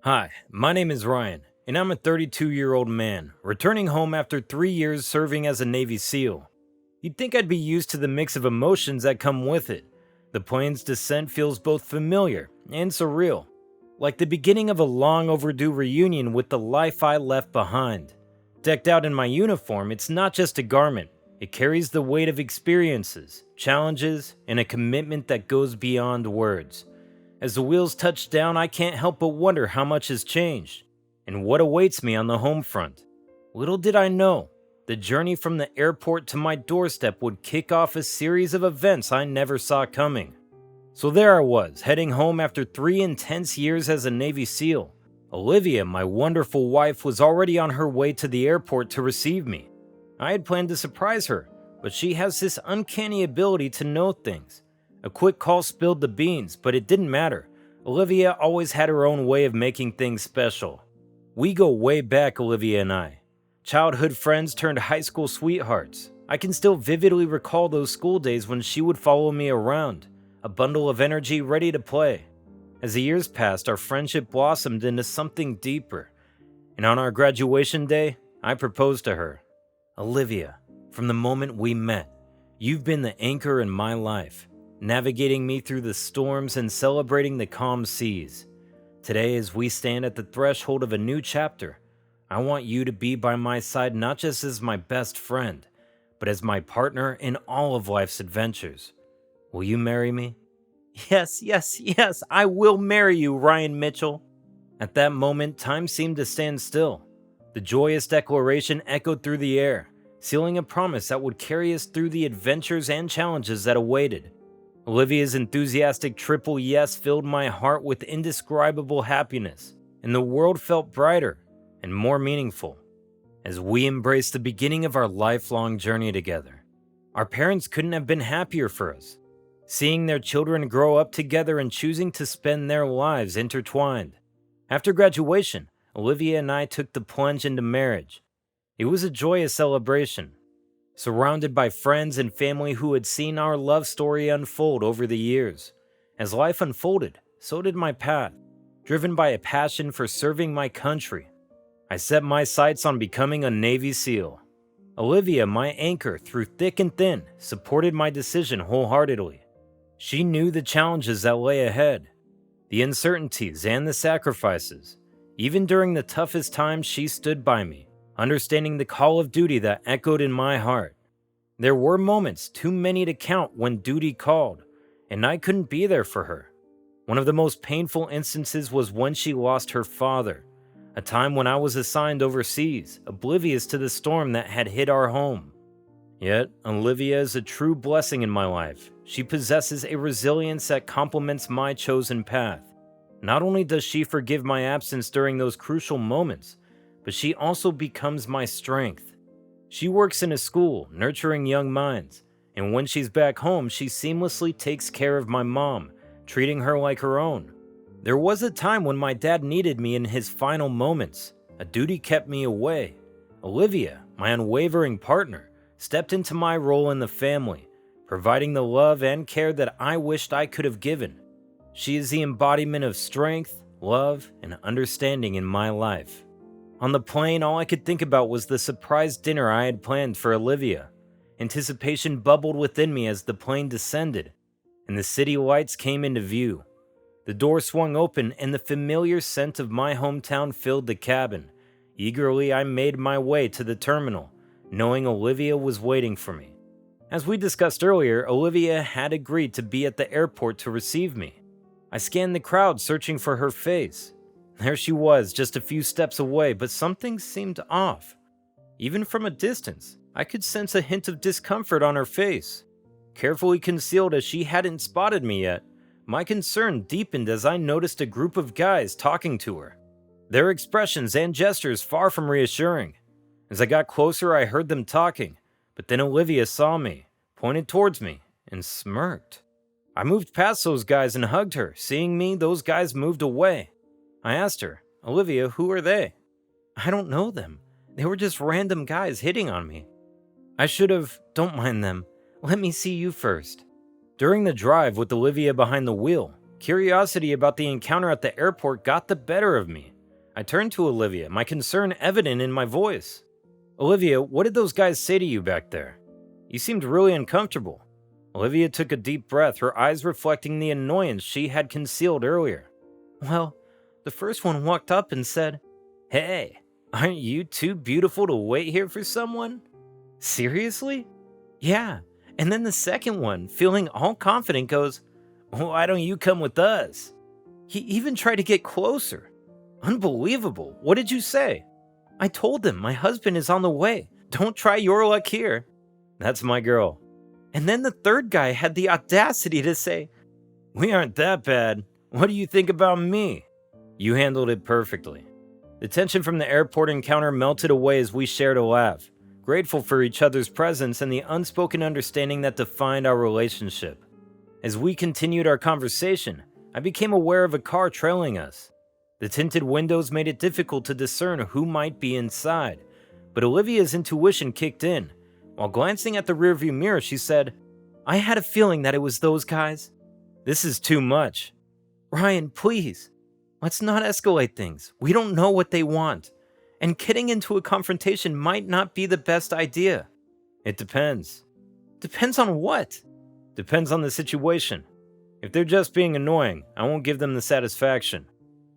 Hi, my name is Ryan, and I'm a 32-year-old man, returning home after 3 years serving as a Navy SEAL. You'd think I'd be used to the mix of emotions that come with it. The plane's descent feels both familiar and surreal, like the beginning of a long overdue reunion with the life I left behind. Decked out in my uniform, it's not just a garment, it carries the weight of experiences, challenges, and a commitment that goes beyond words. As the wheels touch down, I can't help but wonder how much has changed and what awaits me on the home front. Little did I know, the journey from the airport to my doorstep would kick off a series of events I never saw coming. So there I was, heading home after 3 intense years as a Navy SEAL. Olivia, my wonderful wife, was already on her way to the airport to receive me. I had planned to surprise her, but she has this uncanny ability to know things. A quick call spilled the beans, but it didn't matter. Olivia always had her own way of making things special. We go way back, Olivia and I. Childhood friends turned high school sweethearts. I can still vividly recall those school days when she would follow me around, a bundle of energy ready to play. As the years passed, our friendship blossomed into something deeper. And on our graduation day, I proposed to her. Olivia, from the moment we met, you've been the anchor in my life, navigating me through the storms and celebrating the calm seas. Today, as we stand at the threshold of a new chapter, I want you to be by my side not just as my best friend, but as my partner in all of life's adventures. Will you marry me? Yes, yes, yes, I will marry you, Ryan Mitchell. At that moment, time seemed to stand still. The joyous declaration echoed through the air, sealing a promise that would carry us through the adventures and challenges that awaited. Olivia's enthusiastic triple yes filled my heart with indescribable happiness, and the world felt brighter and more meaningful as we embraced the beginning of our lifelong journey together. Our parents couldn't have been happier for us, seeing their children grow up together and choosing to spend their lives intertwined. After graduation, Olivia and I took the plunge into marriage. It was a joyous celebration, surrounded by friends and family who had seen our love story unfold over the years. As life unfolded, so did my path. Driven by a passion for serving my country, I set my sights on becoming a Navy SEAL. Olivia, my anchor through thick and thin, supported my decision wholeheartedly. She knew the challenges that lay ahead, the uncertainties and the sacrifices. Even during the toughest times, she stood by me, understanding the call of duty that echoed in my heart. There were moments, too many to count, when duty called, and I couldn't be there for her. One of the most painful instances was when she lost her father, a time when I was assigned overseas, oblivious to the storm that had hit our home. Yet, Olivia is a true blessing in my life. She possesses a resilience that complements my chosen path. Not only does she forgive my absence during those crucial moments, but she also becomes my strength. She works in a school, nurturing young minds, and when she's back home, she seamlessly takes care of my mom, treating her like her own. There was a time when my dad needed me in his final moments. A duty kept me away. Olivia, my unwavering partner, stepped into my role in the family, providing the love and care that I wished I could have given. She is the embodiment of strength, love, and understanding in my life. On the plane, all I could think about was the surprise dinner I had planned for Olivia. Anticipation bubbled within me as the plane descended, and the city lights came into view. The door swung open, and the familiar scent of my hometown filled the cabin. Eagerly, I made my way to the terminal, knowing Olivia was waiting for me. As we discussed earlier, Olivia had agreed to be at the airport to receive me. I scanned the crowd, searching for her face. There she was, just a few steps away, but something seemed off. Even from a distance, I could sense a hint of discomfort on her face. Carefully concealed as she hadn't spotted me yet, my concern deepened as I noticed a group of guys talking to her. Their expressions and gestures far from reassuring. As I got closer, I heard them talking, but then Olivia saw me, pointed towards me, and smirked. I moved past those guys and hugged her. Seeing me, those guys moved away. I asked her, Olivia, who are they? I don't know them. They were just random guys hitting on me. Don't mind them. Let me see you first. During the drive with Olivia behind the wheel, curiosity about the encounter at the airport got the better of me. I turned to Olivia, my concern evident in my voice. Olivia, what did those guys say to you back there? You seemed really uncomfortable. Olivia took a deep breath, her eyes reflecting the annoyance she had concealed earlier. Well, the first one walked up and said, "Hey, aren't you too beautiful to wait here for someone?" Seriously? Yeah. And then the second one, feeling all confident, goes, "Why don't you come with us?" He even tried to get closer. Unbelievable. What did you say? I told them my husband is on the way. Don't try your luck here. That's my girl. And then the third guy had the audacity to say, "We aren't that bad. What do you think about me?" You handled it perfectly. The tension from the airport encounter melted away as we shared a laugh, grateful for each other's presence and the unspoken understanding that defined our relationship. As we continued our conversation, I became aware of a car trailing us. The tinted windows made it difficult to discern who might be inside, but Olivia's intuition kicked in. While glancing at the rearview mirror, she said, "I had a feeling that it was those guys." This is too much. Ryan, please. Let's not escalate things. We don't know what they want. And getting into a confrontation might not be the best idea. It depends. Depends on what? Depends on the situation. If they're just being annoying, I won't give them the satisfaction.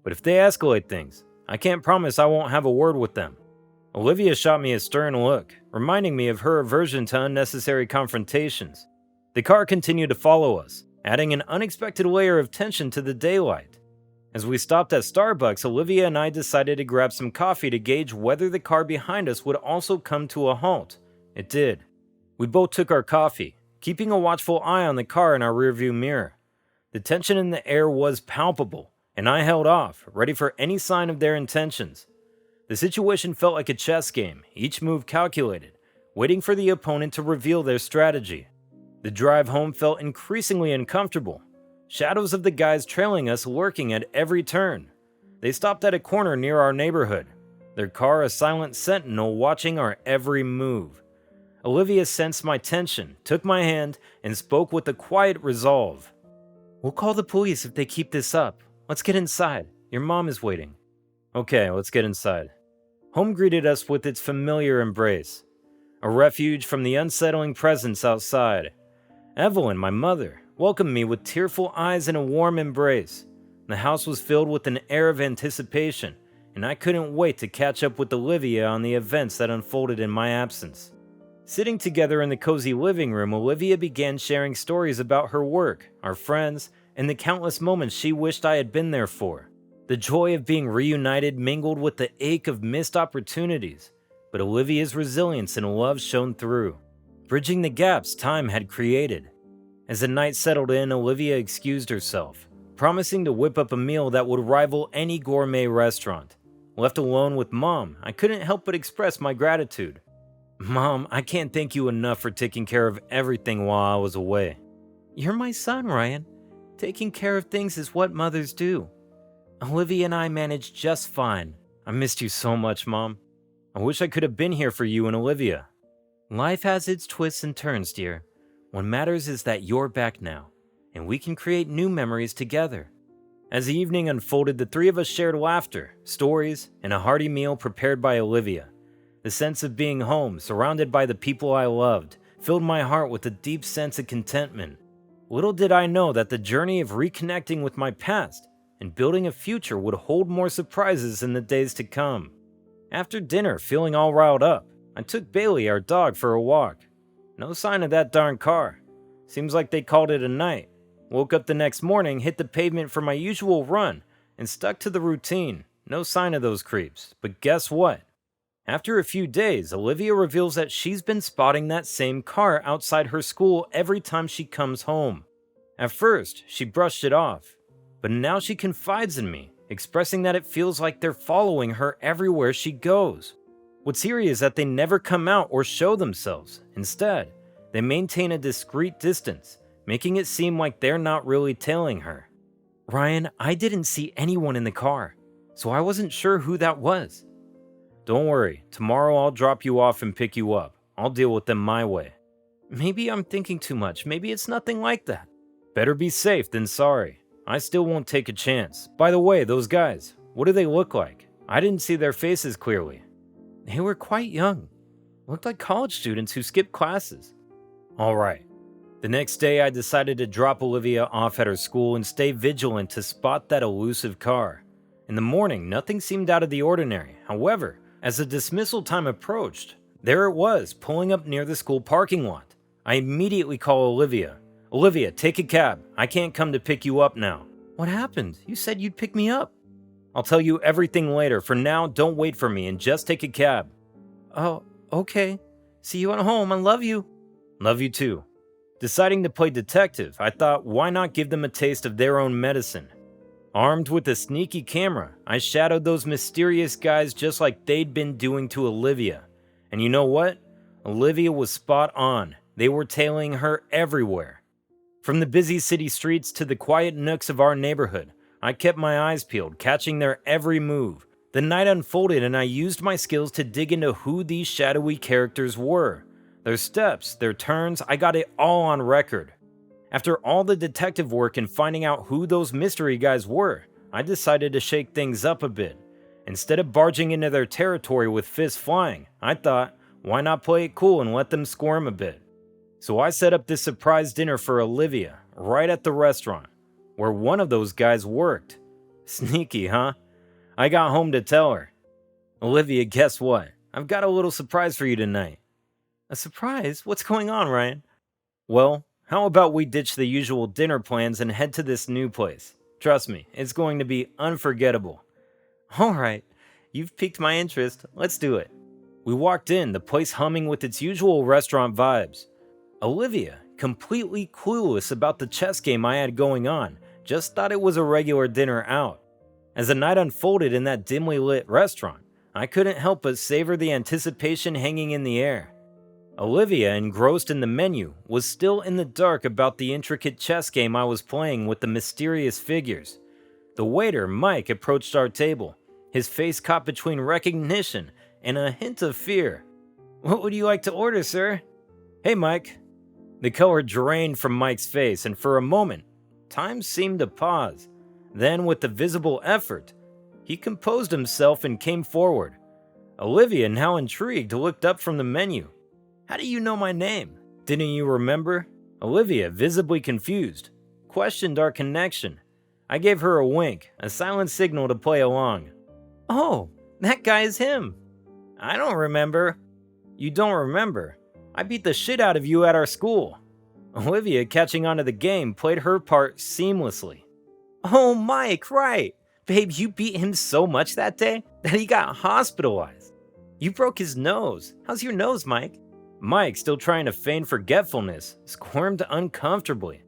But if they escalate things, I can't promise I won't have a word with them. Olivia shot me a stern look, reminding me of her aversion to unnecessary confrontations. The car continued to follow us, adding an unexpected layer of tension to the daylight. As we stopped at Starbucks, Olivia and I decided to grab some coffee to gauge whether the car behind us would also come to a halt. It did. We both took our coffee, keeping a watchful eye on the car in our rearview mirror. The tension in the air was palpable, and I held off, ready for any sign of their intentions. The situation felt like a chess game, each move calculated, waiting for the opponent to reveal their strategy. The drive home felt increasingly uncomfortable, shadows of the guys trailing us lurking at every turn. They stopped at a corner near our neighborhood, their car a silent sentinel watching our every move. Olivia sensed my tension, took my hand, and spoke with a quiet resolve. "We'll call the police if they keep this up. Let's get inside. Your mom is waiting." Okay, let's get inside. Home greeted us with its familiar embrace, a refuge from the unsettling presence outside. Evelyn, my mother, welcomed me with tearful eyes and a warm embrace. The house was filled with an air of anticipation, and I couldn't wait to catch up with Olivia on the events that unfolded in my absence. Sitting together in the cozy living room, Olivia began sharing stories about her work, our friends, and the countless moments she wished I had been there for. The joy of being reunited mingled with the ache of missed opportunities, but Olivia's resilience and love shone through, bridging the gaps time had created. As the night settled in, Olivia excused herself, promising to whip up a meal that would rival any gourmet restaurant. Left alone with Mom, I couldn't help but express my gratitude. "Mom, I can't thank you enough for taking care of everything while I was away." "You're my son, Ryan. Taking care of things is what mothers do." "Olivia and I managed just fine. I missed you so much, Mom. I wish I could have been here for you and Olivia." "Life has its twists and turns, dear. What matters is that you're back now, and we can create new memories together." As the evening unfolded, the three of us shared laughter, stories, and a hearty meal prepared by Olivia. The sense of being home, surrounded by the people I loved, filled my heart with a deep sense of contentment. Little did I know that the journey of reconnecting with my past and building a future would hold more surprises in the days to come. After dinner, feeling all riled up, I took Bailey, our dog, for a walk. No sign of that darn car. Seems like they called it a night. Woke up the next morning, hit the pavement for my usual run, and stuck to the routine. No sign of those creeps. But guess what? After a few days, Olivia reveals that she's been spotting that same car outside her school every time she comes home. At first, she brushed it off, but now she confides in me, expressing that it feels like they're following her everywhere she goes. What's eerie is that they never come out or show themselves. Instead, they maintain a discreet distance, making it seem like they're not really tailing her. "Ryan, I didn't see anyone in the car, so I wasn't sure who that was." "Don't worry, tomorrow I'll drop you off and pick you up. I'll deal with them my way." "Maybe I'm thinking too much. Maybe it's nothing like that." "Better be safe than sorry. I still won't take a chance. By the way, those guys, what do they look like? I didn't see their faces clearly. They were quite young. Looked like college students who skipped classes. Alright. The next day, I decided to drop Olivia off at her school and stay vigilant to spot that elusive car. In the morning, nothing seemed out of the ordinary. However, as the dismissal time approached, there it was, pulling up near the school parking lot. I immediately call Olivia. Olivia, take a cab. I can't come to pick you up now. What happened? You said you'd pick me up. I'll tell you everything later. For now, don't wait for me and just take a cab. Oh, okay. See you at home. I love you. Love you too. Deciding to play detective, I thought, why not give them a taste of their own medicine? Armed with a sneaky camera, I shadowed those mysterious guys just like they'd been doing to Olivia. And you know what? Olivia was spot on. They were tailing her everywhere. From the busy city streets to the quiet nooks of our neighborhood, I kept my eyes peeled, catching their every move. The night unfolded and I used my skills to dig into who these shadowy characters were. Their steps, their turns, I got it all on record. After all the detective work and finding out who those mystery guys were, I decided to shake things up a bit. Instead of barging into their territory with fists flying, I thought, why not play it cool and let them squirm a bit? So I set up this surprise dinner for Olivia, right at the restaurant, where one of those guys worked. Sneaky, huh? I got home to tell her. Olivia, guess what? I've got a little surprise for you tonight. A surprise? What's going on, Ryan? Well, how about we ditch the usual dinner plans and head to this new place? Trust me, it's going to be unforgettable. Alright, you've piqued my interest. Let's do it. We walked in, the place humming with its usual restaurant vibes. Olivia, completely clueless about the chess game I had going on, just thought it was a regular dinner out. As the night unfolded in that dimly lit restaurant, I couldn't help but savor the anticipation hanging in the air. Olivia, engrossed in the menu, was still in the dark about the intricate chess game I was playing with the mysterious figures. The waiter, Mike, approached our table, his face caught between recognition and a hint of fear. What would you like to order, sir? Hey, Mike. The color drained from Mike's face, and for a moment, time seemed to pause. Then, with a visible effort, he composed himself and came forward. Olivia, now intrigued, looked up from the menu. How do you know my name? Didn't you remember? Olivia, visibly confused, questioned our connection. I gave her a wink, a silent signal to play along. Oh, that guy is him. I don't remember. You don't remember? I beat the shit out of you at our school. Olivia, catching on to the game, played her part seamlessly. Oh, Mike, right. Babe, you beat him so much that day that he got hospitalized. You broke his nose. How's your nose, Mike? Mike, still trying to feign forgetfulness, squirmed uncomfortably.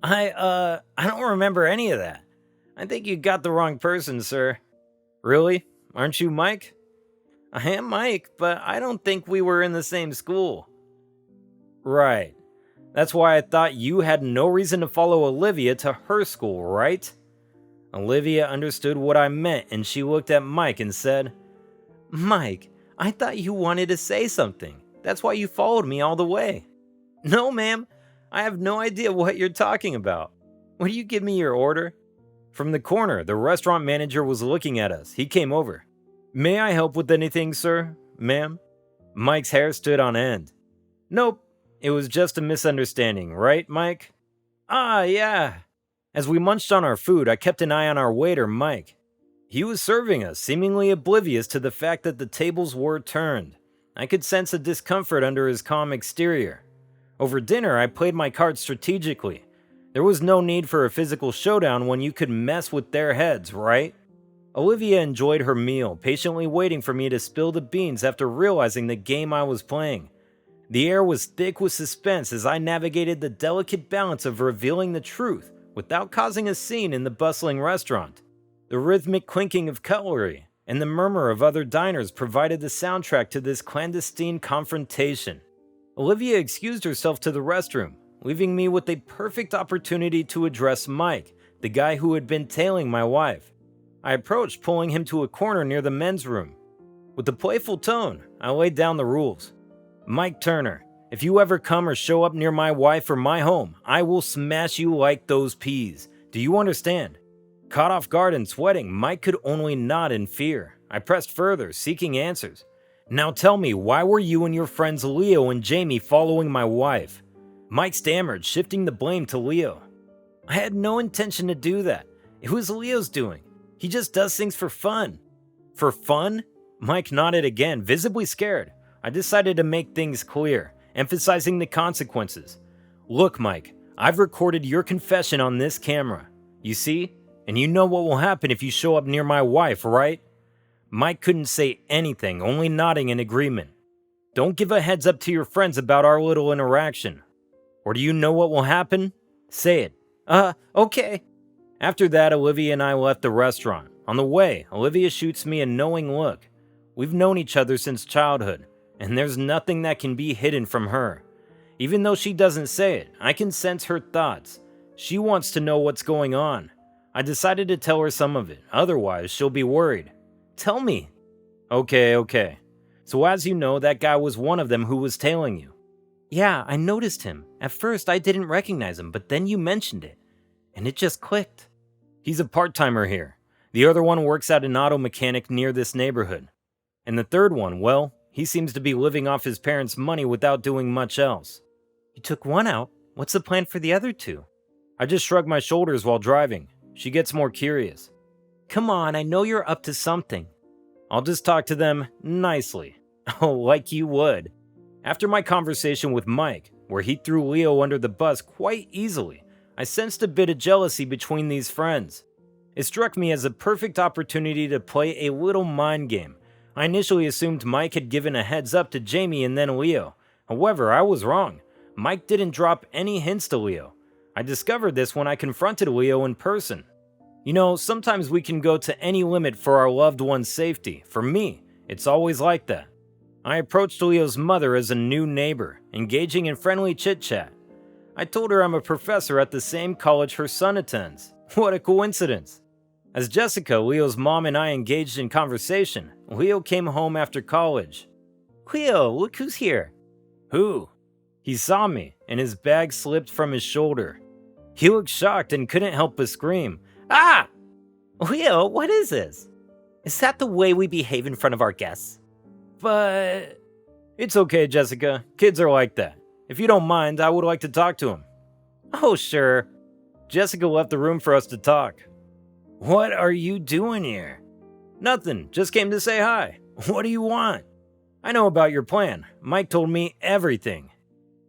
I don't remember any of that. I think you got the wrong person, sir. Really? Aren't you Mike? I am Mike, but I don't think we were in the same school. Right. That's why I thought you had no reason to follow Olivia to her school, right? Olivia understood what I meant and she looked at Mike and said, Mike, I thought you wanted to say something. That's why you followed me all the way. No, ma'am. I have no idea what you're talking about. Will you give me your order? From the corner, the restaurant manager was looking at us. He came over. May I help with anything, sir? Ma'am? Mike's hair stood on end. Nope. It was just a misunderstanding, right, Mike? Ah, yeah. As we munched on our food, I kept an eye on our waiter, Mike. He was serving us, seemingly oblivious to the fact that the tables were turned. I could sense a discomfort under his calm exterior. Over dinner, I played my cards strategically. There was no need for a physical showdown when you could mess with their heads, right? Olivia enjoyed her meal, patiently waiting for me to spill the beans after realizing the game I was playing. The air was thick with suspense as I navigated the delicate balance of revealing the truth without causing a scene in the bustling restaurant. The rhythmic clinking of cutlery and the murmur of other diners provided the soundtrack to this clandestine confrontation. Olivia excused herself to the restroom, leaving me with a perfect opportunity to address Mike, the guy who had been tailing my wife. I approached, pulling him to a corner near the men's room. With a playful tone, I laid down the rules. Mike Turner, if you ever come or show up near my wife or my home, I will smash you like those peas. Do you understand? Caught off guard and sweating, Mike could only nod in fear. I pressed further, seeking answers. Now tell me, why were you and your friends Leo and Jamie following my wife? Mike stammered, shifting the blame to Leo. I had no intention to do that. It was Leo's doing. He just does things for fun. For fun? Mike nodded again, visibly scared. I decided to make things clear, emphasizing the consequences. Look, Mike, I've recorded your confession on this camera. You see? And you know what will happen if you show up near my wife, right? Mike couldn't say anything, only nodding in agreement. Don't give a heads up to your friends about our little interaction. Or do you know what will happen? Say it. Okay. After that, Olivia and I left the restaurant. On the way, Olivia shoots me a knowing look. We've known each other since childhood, and there's nothing that can be hidden from her. Even though she doesn't say it, I can sense her thoughts. She wants to know what's going on. I decided to tell her some of it, otherwise she'll be worried. Tell me. Okay. So as you know, that guy was one of them who was tailing you. Yeah, I noticed him. At first I didn't recognize him, but then you mentioned it, and it just clicked. He's a part-timer here. The other one works at an auto mechanic near this neighborhood. And the third one, well, he seems to be living off his parents' money without doing much else. You took one out. What's the plan for the other two? I just shrugged my shoulders while driving. She gets more curious. Come on, I know you're up to something. I'll just talk to them nicely. Oh, like you would. After my conversation with Mike, where he threw Leo under the bus quite easily, I sensed a bit of jealousy between these friends. It struck me as a perfect opportunity to play a little mind game. I initially assumed Mike had given a heads up to Jamie and then Leo. However, I was wrong. Mike didn't drop any hints to Leo. I discovered this when I confronted Leo in person. You know, sometimes we can go to any limit for our loved one's safety. For me, it's always like that. I approached Leo's mother as a new neighbor, engaging in friendly chit-chat. I told her I'm a professor at the same college her son attends. What a coincidence. As Jessica, Leo's mom, and I engaged in conversation, Leo came home after college. Leo, look who's here. Who? He saw me, and his bag slipped from his shoulder. He looked shocked and couldn't help but scream. Ah! Leo, what is this? Is that the way we behave in front of our guests? But... It's okay, Jessica. Kids are like that. If you don't mind, I would like to talk to him. Oh, sure. Jessica left the room for us to talk. What are you doing here? Nothing. Just came to say hi. What do you want? I know about your plan. Mike told me everything.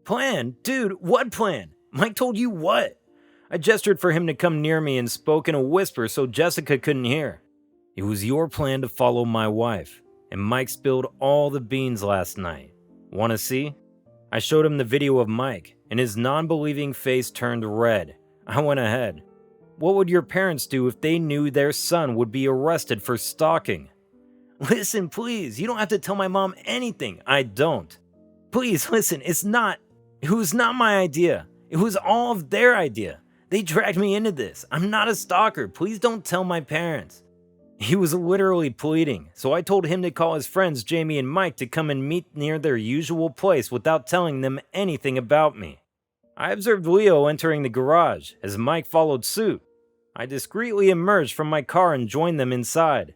Plan? Dude, what plan? Mike told you what? I gestured for him to come near me and spoke in a whisper so Jessica couldn't hear. It was your plan to follow my wife, and Mike spilled all the beans last night. Want to see? I showed him the video of Mike, and his non-believing face turned red. I went ahead. What would your parents do if they knew their son would be arrested for stalking? Listen, please, you don't have to tell my mom anything. I don't. Please, listen, it was not my idea. It was all of their idea. They dragged me into this. I'm not a stalker. Please don't tell my parents. He was literally pleading, so I told him to call his friends Jamie and Mike to come and meet near their usual place without telling them anything about me. I observed Leo entering the garage as Mike followed suit. I discreetly emerged from my car and joined them inside.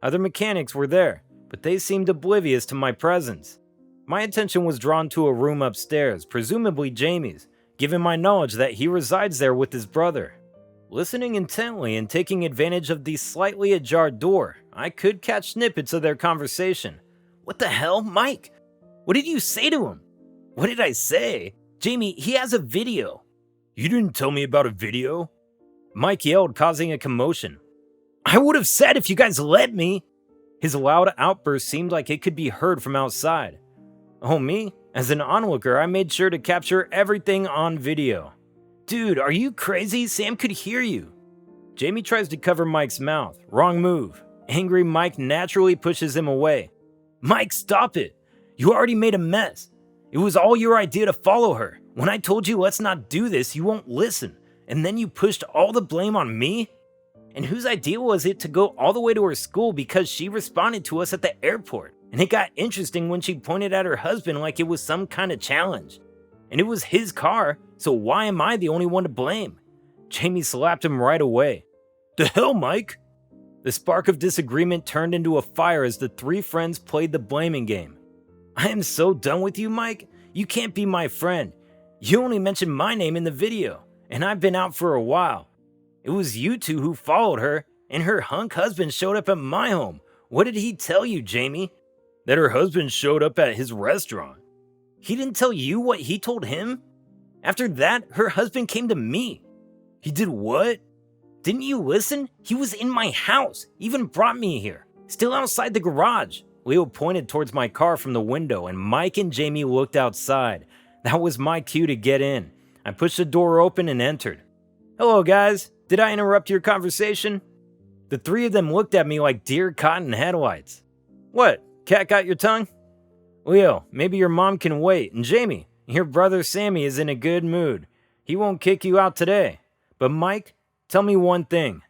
Other mechanics were there, but they seemed oblivious to my presence. My attention was drawn to a room upstairs, presumably Jamie's, given my knowledge that he resides there with his brother. Listening intently and taking advantage of the slightly ajar door, I could catch snippets of their conversation. What the hell, Mike? What did you say to him? What did I say? Jamie, he has a video. You didn't tell me about a video? Mike yelled, causing a commotion. I would have said if you guys let me. His loud outburst seemed like it could be heard from outside. Oh, me? As an onlooker, I made sure to capture everything on video. Dude, are you crazy? Sam could hear you. Jamie tries to cover Mike's mouth. Wrong move. Angry Mike naturally pushes him away. Mike, stop it. You already made a mess. It was all your idea to follow her. When I told you let's not do this, you won't listen. And then you pushed all the blame on me? And whose idea was it to go all the way to her school because she responded to us at the airport? And it got interesting when she pointed at her husband like it was some kind of challenge. And it was his car, so why am I the only one to blame? Jamie slapped him right away. The hell, Mike? The spark of disagreement turned into a fire as the three friends played the blaming game. I am so done with you, Mike. You can't be my friend. You only mentioned my name in the video, and I've been out for a while. It was you two who followed her, and her hunk husband showed up at my home. What did he tell you, Jamie? That her husband showed up at his restaurant. He didn't tell you what he told him? After that, her husband came to me. He did what? Didn't you listen? He was in my house, even brought me here, still outside the garage. Leo pointed towards my car from the window, and Mike and Jamie looked outside. That was my cue to get in. I pushed the door open and entered. Hello, guys. Did I interrupt your conversation? The three of them looked at me like deer caught in headlights. What? Cat got your tongue? Leo, maybe your mom can wait. And Jamie, your brother Sammy is in a good mood. He won't kick you out today. But Mike, tell me one thing.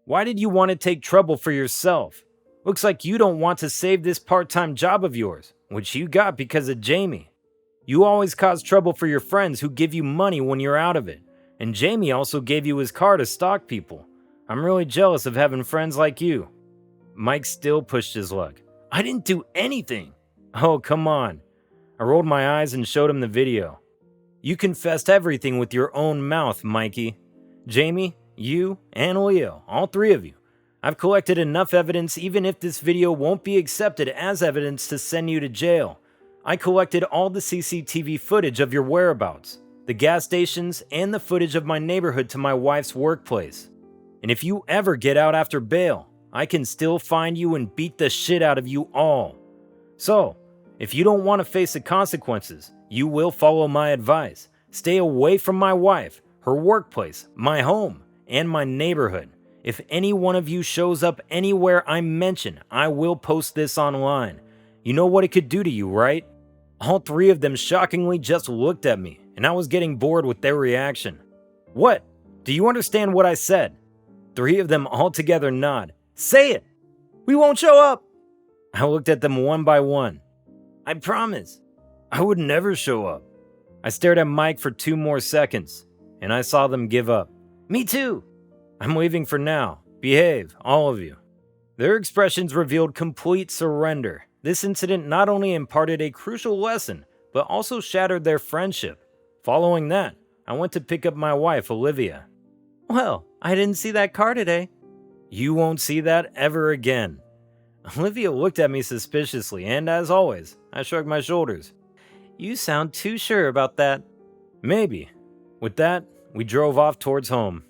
Why did you want to take trouble for yourself? Looks like you don't want to save this part-time job of yours, which you got because of Jamie. You always cause trouble for your friends who give you money when you're out of it. And Jamie also gave you his car to stalk people. I'm really jealous of having friends like you. Mike still pushed his luck. I didn't do anything. Oh, come on. I rolled my eyes and showed him the video. You confessed everything with your own mouth, Mikey. Jamie, you, and Leo, all three of you. I've collected enough evidence even if this video won't be accepted as evidence to send you to jail. I collected all the CCTV footage of your whereabouts, the gas stations, and the footage of my neighborhood to my wife's workplace. And if you ever get out after bail, I can still find you and beat the shit out of you all. So, if you don't want to face the consequences, you will follow my advice. Stay away from my wife, her workplace, my home, and my neighborhood. If any one of you shows up anywhere I mention, I will post this online. You know what it could do to you, right? All three of them shockingly just looked at me, and I was getting bored with their reaction. What? Do you understand what I said? Three of them all together nod. Say it! We won't show up! I looked at them one by one. I promise. I would never show up. I stared at Mike for 2 more seconds, and I saw them give up. Me too! I'm leaving for now. Behave, all of you. Their expressions revealed complete surrender. This incident not only imparted a crucial lesson, but also shattered their friendship. Following that, I went to pick up my wife, Olivia. Well, I didn't see that car today. You won't see that ever again. Olivia looked at me suspiciously, and as always, I shrugged my shoulders. You sound too sure about that. Maybe. With that, we drove off towards home.